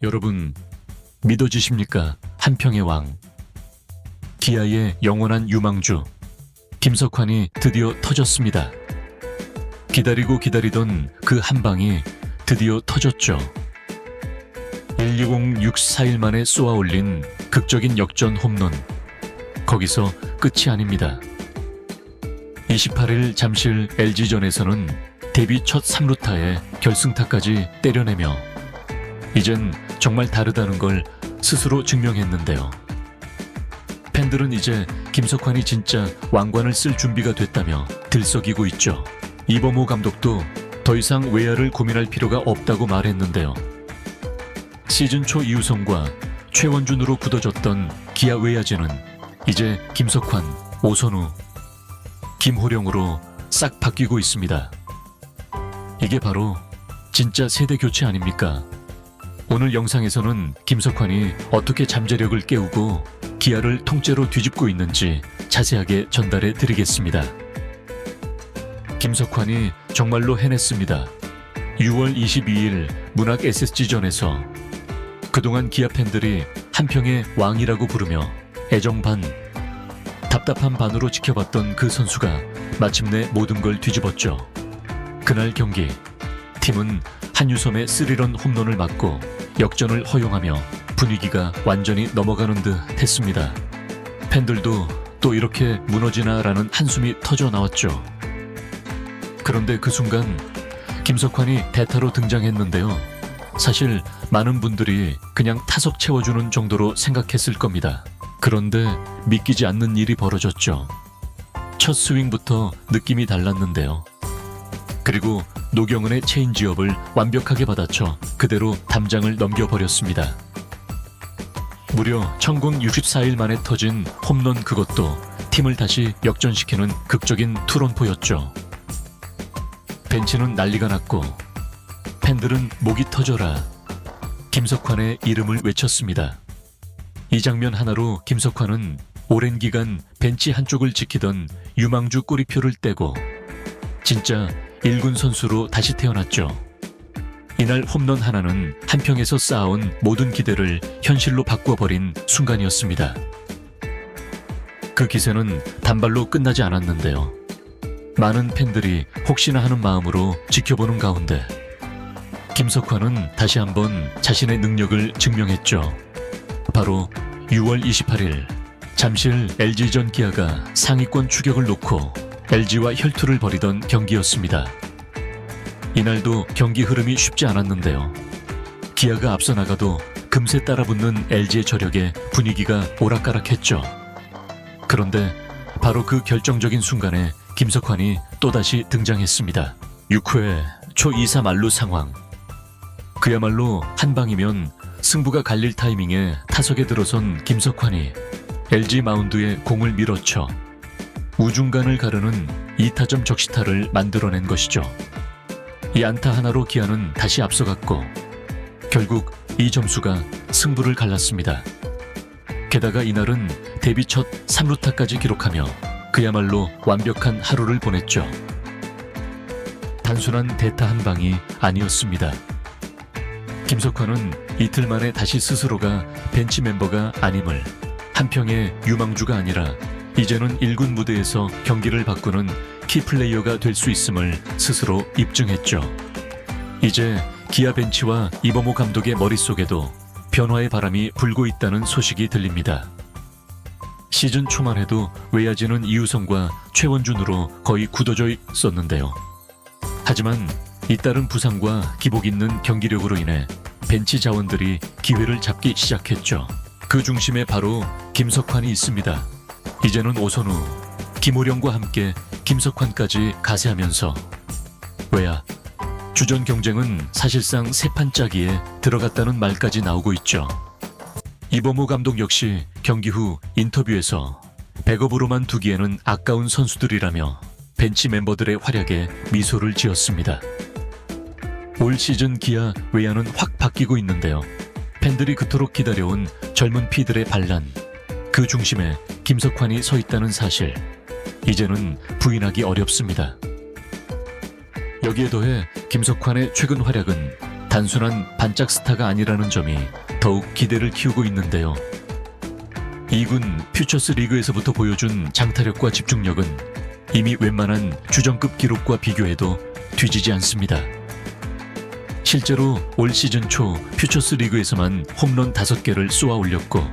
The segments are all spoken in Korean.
여러분, 믿어지십니까? 한평의 왕. 기아의 영원한 유망주, 김석환이 드디어 터졌습니다. 기다리고 기다리던 그 한 방이 드디어 터졌죠. 120-6-4일 만에 쏘아 올린 극적인 역전 홈런. 거기서 끝이 아닙니다. 28일 잠실 LG전에서는 데뷔 첫 3루타에 결승타까지 때려내며 이젠 정말 다르다는 걸 스스로 증명했는데요. 팬들은 이제 김석환이 진짜 왕관을 쓸 준비가 됐다며 들썩이고 있죠. 이범호 감독도 더 이상 외야를 고민할 필요가 없다고 말했는데요. 시즌 초 이우성과 최원준으로 굳어졌던 기아 외야진은 이제 김석환, 오선우, 김호령으로 싹 바뀌고 있습니다. 이게 바로 진짜 세대 교체 아닙니까? 오늘 영상에서는 김석환이 어떻게 잠재력을 깨우고 기아를 통째로 뒤집고 있는지 자세하게 전달해 드리겠습니다. 김석환이 정말로 해냈습니다. 6월 22일 문학 SSG전에서 그동안 기아 팬들이 한평의 왕이라고 부르며 애정 반, 답답한 반으로 지켜봤던 그 선수가 마침내 모든 걸 뒤집었죠. 그날 경기, 팀은 한유섬의 3런 홈런을 맞고 역전을 허용하며 분위기가 완전히 넘어가는 듯 했습니다. 팬들도 또 이렇게 무너지나라는 한숨이 터져 나왔죠. 그런데 그 순간 김석환이 대타로 등장했는데요. 사실 많은 분들이 그냥 타석 채워주는 정도로 생각했을 겁니다. 그런데 믿기지 않는 일이 벌어졌죠. 첫 스윙부터 느낌이 달랐는데요. 그리고 노경은의 체인지업을 완벽하게 받아쳐 그대로 담장을 넘겨버렸습니다. 무려 1064일 만에 터진 홈런, 그것도 팀을 다시 역전시키는 극적인 투런포였죠. 벤치는 난리가 났고 팬들은 목이 터져라 김석환의 이름을 외쳤습니다. 이 장면 하나로 김석환은 오랜 기간 벤치 한쪽을 지키던 유망주 꼬리표를 떼고 진짜 1군 선수로 다시 태어났죠. 이날 홈런 하나는 한평에서 쌓아온 모든 기대를 현실로 바꿔버린 순간이었습니다. 그 기세는 단발로 끝나지 않았는데요. 많은 팬들이 혹시나 하는 마음으로 지켜보는 가운데 김석환은 다시 한번 자신의 능력을 증명했죠. 바로 6월 28일 잠실 LG전, 기아가 상위권 추격을 놓고 LG와 혈투를 벌이던 경기였습니다. 이날도 경기 흐름이 쉽지 않았는데요. 기아가 앞서 나가도 금세 따라붙는 LG의 저력에 분위기가 오락가락했죠. 그런데 바로 그 결정적인 순간에 김석환이 또다시 등장했습니다. 6회 초 2사 만루 상황. 그야말로 한 방이면 승부가 갈릴 타이밍에 타석에 들어선 김석환이 LG 마운드에 공을 밀어쳐 우중간을 가르는 2타점 적시타를 만들어낸 것이죠. 이 안타 하나로 기아는 다시 앞서갔고 결국 이 점수가 승부를 갈랐습니다. 게다가 이날은 데뷔 첫 3루타까지 기록하며 그야말로 완벽한 하루를 보냈죠. 단순한 대타 한 방이 아니었습니다. 김석환은 이틀 만에 다시 스스로가 벤치 멤버가 아님을, 한평의 유망주가 아니라 이제는 1군 무대에서 경기를 바꾸는 키플레이어가 될 수 있음을 스스로 입증했죠. 이제 기아 벤치와 이범호 감독의 머릿속에도 변화의 바람이 불고 있다는 소식이 들립니다. 시즌 초만 해도 외야진은 이우성과 최원준으로 거의 굳어져 있었는데요. 하지만 잇따른 부상과 기복 있는 경기력으로 인해 벤치 자원들이 기회를 잡기 시작했죠. 그 중심에 바로 김석환이 있습니다. 이제는 오선우, 김호령과 함께 김석환까지 가세하면서 외야, 주전 경쟁은 사실상 세 판짜기에 들어갔다는 말까지 나오고 있죠. 이범호 감독 역시 경기 후 인터뷰에서 백업으로만 두기에는 아까운 선수들이라며 벤치 멤버들의 활약에 미소를 지었습니다. 올 시즌 기아 외야는 확 바뀌고 있는데요. 팬들이 그토록 기다려온 젊은 피들의 반란, 그 중심에 김석환이 서 있다는 사실, 이제는 부인하기 어렵습니다. 여기에 더해 김석환의 최근 활약은 단순한 반짝 스타가 아니라는 점이 더욱 기대를 키우고 있는데요. 2군 퓨처스 리그에서부터 보여준 장타력과 집중력은 이미 웬만한 주전급 기록과 비교해도 뒤지지 않습니다. 실제로 올 시즌 초 퓨처스 리그에서만 홈런 5개를 쏘아 올렸고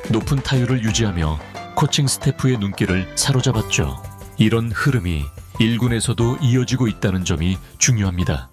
높은 타율을 유지하며 코칭 스태프의 눈길을 사로잡았죠. 이런 흐름이 1군에서도 이어지고 있다는 점이 중요합니다.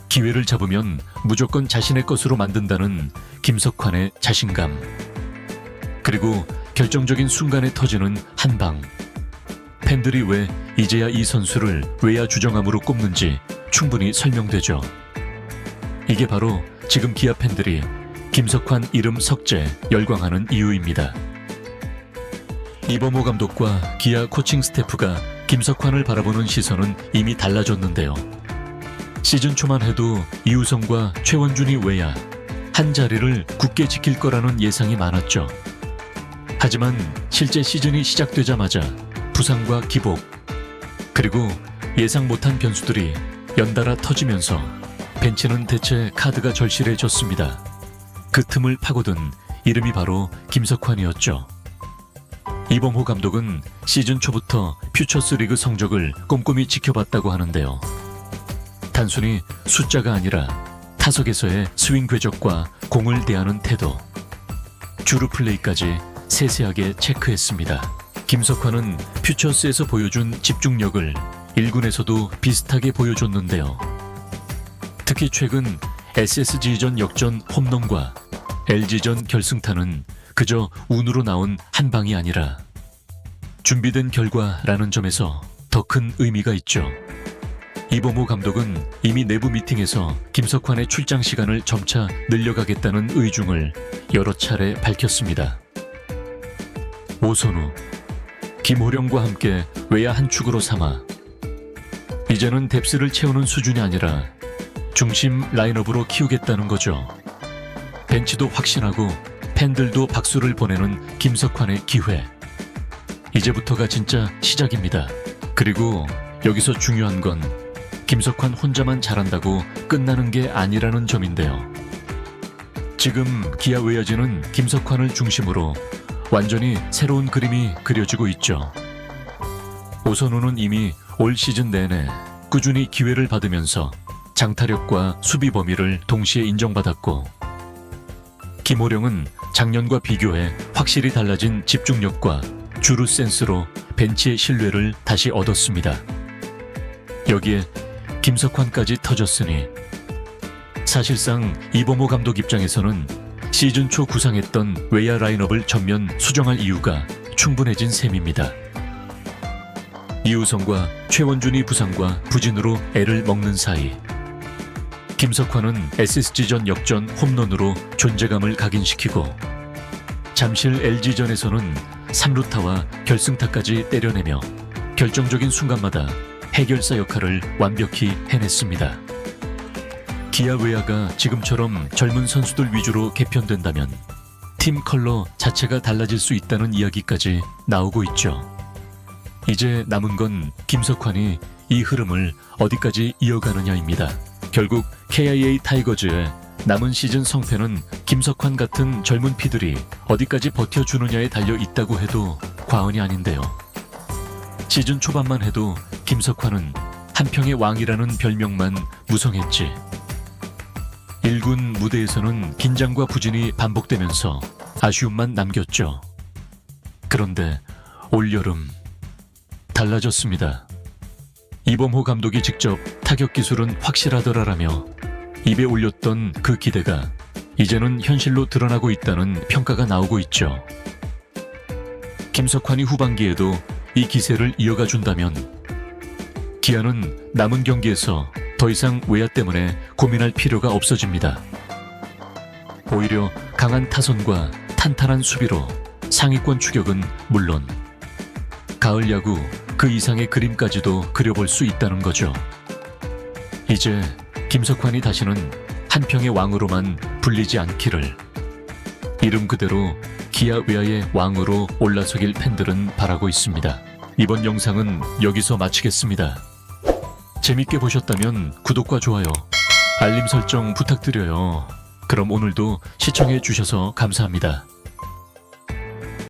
기회를 잡으면 무조건 자신의 것으로 만든다는 김석환의 자신감. 그리고 결정적인 순간에 터지는 한 방. 팬들이 왜 이제야 이 선수를 외야 주정함으로 꼽는지 충분히 설명되죠. 이게 바로 지금 기아 팬들이 김석환 이름 석재 열광하는 이유입니다. 이범호 감독과 기아 코칭 스태프가 김석환을 바라보는 시선은 이미 달라졌는데요. 시즌 초만 해도 이우성과 최원준이 외야 한 자리를 굳게 지킬 거라는 예상이 많았죠. 하지만 실제 시즌이 시작되자마자 부상과 기복, 그리고 예상 못한 변수들이 연달아 터지면서 벤치는 대체 카드가 절실해졌습니다. 그 틈을 파고든 이름이 바로 김석환이었죠. 이범호 감독은 시즌 초부터 퓨처스 리그 성적을 꼼꼼히 지켜봤다고 하는데요. 단순히 숫자가 아니라 타석에서의 스윙 궤적과 공을 대하는 태도, 주루 플레이까지 세세하게 체크했습니다. 김석환은 퓨처스에서 보여준 집중력을 1군에서도 비슷하게 보여줬는데요. 특히 최근 SSG전 역전 홈런과 LG전 결승타는 그저 운으로 나온 한 방이 아니라 준비된 결과라는 점에서 더 큰 의미가 있죠. 이범호 감독은 이미 내부 미팅에서 김석환의 출장 시간을 점차 늘려가겠다는 의중을 여러 차례 밝혔습니다. 오선우, 김호령과 함께 외야 한 축으로 삼아 이제는 뎁스를 채우는 수준이 아니라 중심 라인업으로 키우겠다는 거죠. 벤치도 확신하고 팬들도 박수를 보내는 김석환의 기회. 이제부터가 진짜 시작입니다. 그리고 여기서 중요한 건 김석환 혼자만 잘한다고 끝나는 게 아니라는 점인데요. 지금 기아 외야진은 김석환을 중심으로 완전히 새로운 그림이 그려지고 있죠. 오선우는 이미 올 시즌 내내 꾸준히 기회를 받으면서 장타력과 수비 범위를 동시에 인정받았고, 김호령은 작년과 비교해 확실히 달라진 집중력과 주루 센스로 벤치의 신뢰를 다시 얻었습니다. 여기에 김석환까지 터졌으니 사실상 이범호 감독 입장에서는 시즌 초 구상했던 외야 라인업을 전면 수정할 이유가 충분해진 셈입니다. 이우성과 최원준이 부상과 부진으로 애를 먹는 사이 김석환은 SSG전 역전 홈런으로 존재감을 각인시키고 잠실 LG전에서는 3루타와 결승타까지 때려내며 결정적인 순간마다 해결사 역할을 완벽히 해냈습니다. 기아 외야가 지금처럼 젊은 선수들 위주로 개편된다면 팀 컬러 자체가 달라질 수 있다는 이야기까지 나오고 있죠. 이제 남은 건 김석환이 이 흐름을 어디까지 이어가느냐입니다. 결국 KIA 타이거즈의 남은 시즌 성패는 김석환 같은 젊은 피들이 어디까지 버텨주느냐에 달려 있다고 해도 과언이 아닌데요. 시즌 초반만 해도 김석환은 한평의 왕이라는 별명만 무성했지. 1군 무대에서는 긴장과 부진이 반복되면서 아쉬움만 남겼죠. 그런데 올여름 달라졌습니다. 이범호 감독이 직접 타격 기술은 확실하더라라며 입에 올렸던 그 기대가 이제는 현실로 드러나고 있다는 평가가 나오고 있죠. 김석환이 후반기에도 이 기세를 이어가 준다면 기아는 남은 경기에서 더 이상 외야 때문에 고민할 필요가 없어집니다. 오히려 강한 타선과 탄탄한 수비로 상위권 추격은 물론 가을 야구 그 이상의 그림까지도 그려볼 수 있다는 거죠. 이제 김석환이 다시는 한평의 왕으로만 불리지 않기를, 이름 그대로 기아 외야의 왕으로 올라서길 팬들은 바라고 있습니다. 이번 영상은 여기서 마치겠습니다. 재밌게 보셨다면 구독과 좋아요, 알림 설정 부탁드려요. 그럼 오늘도 시청해 주셔서 감사합니다.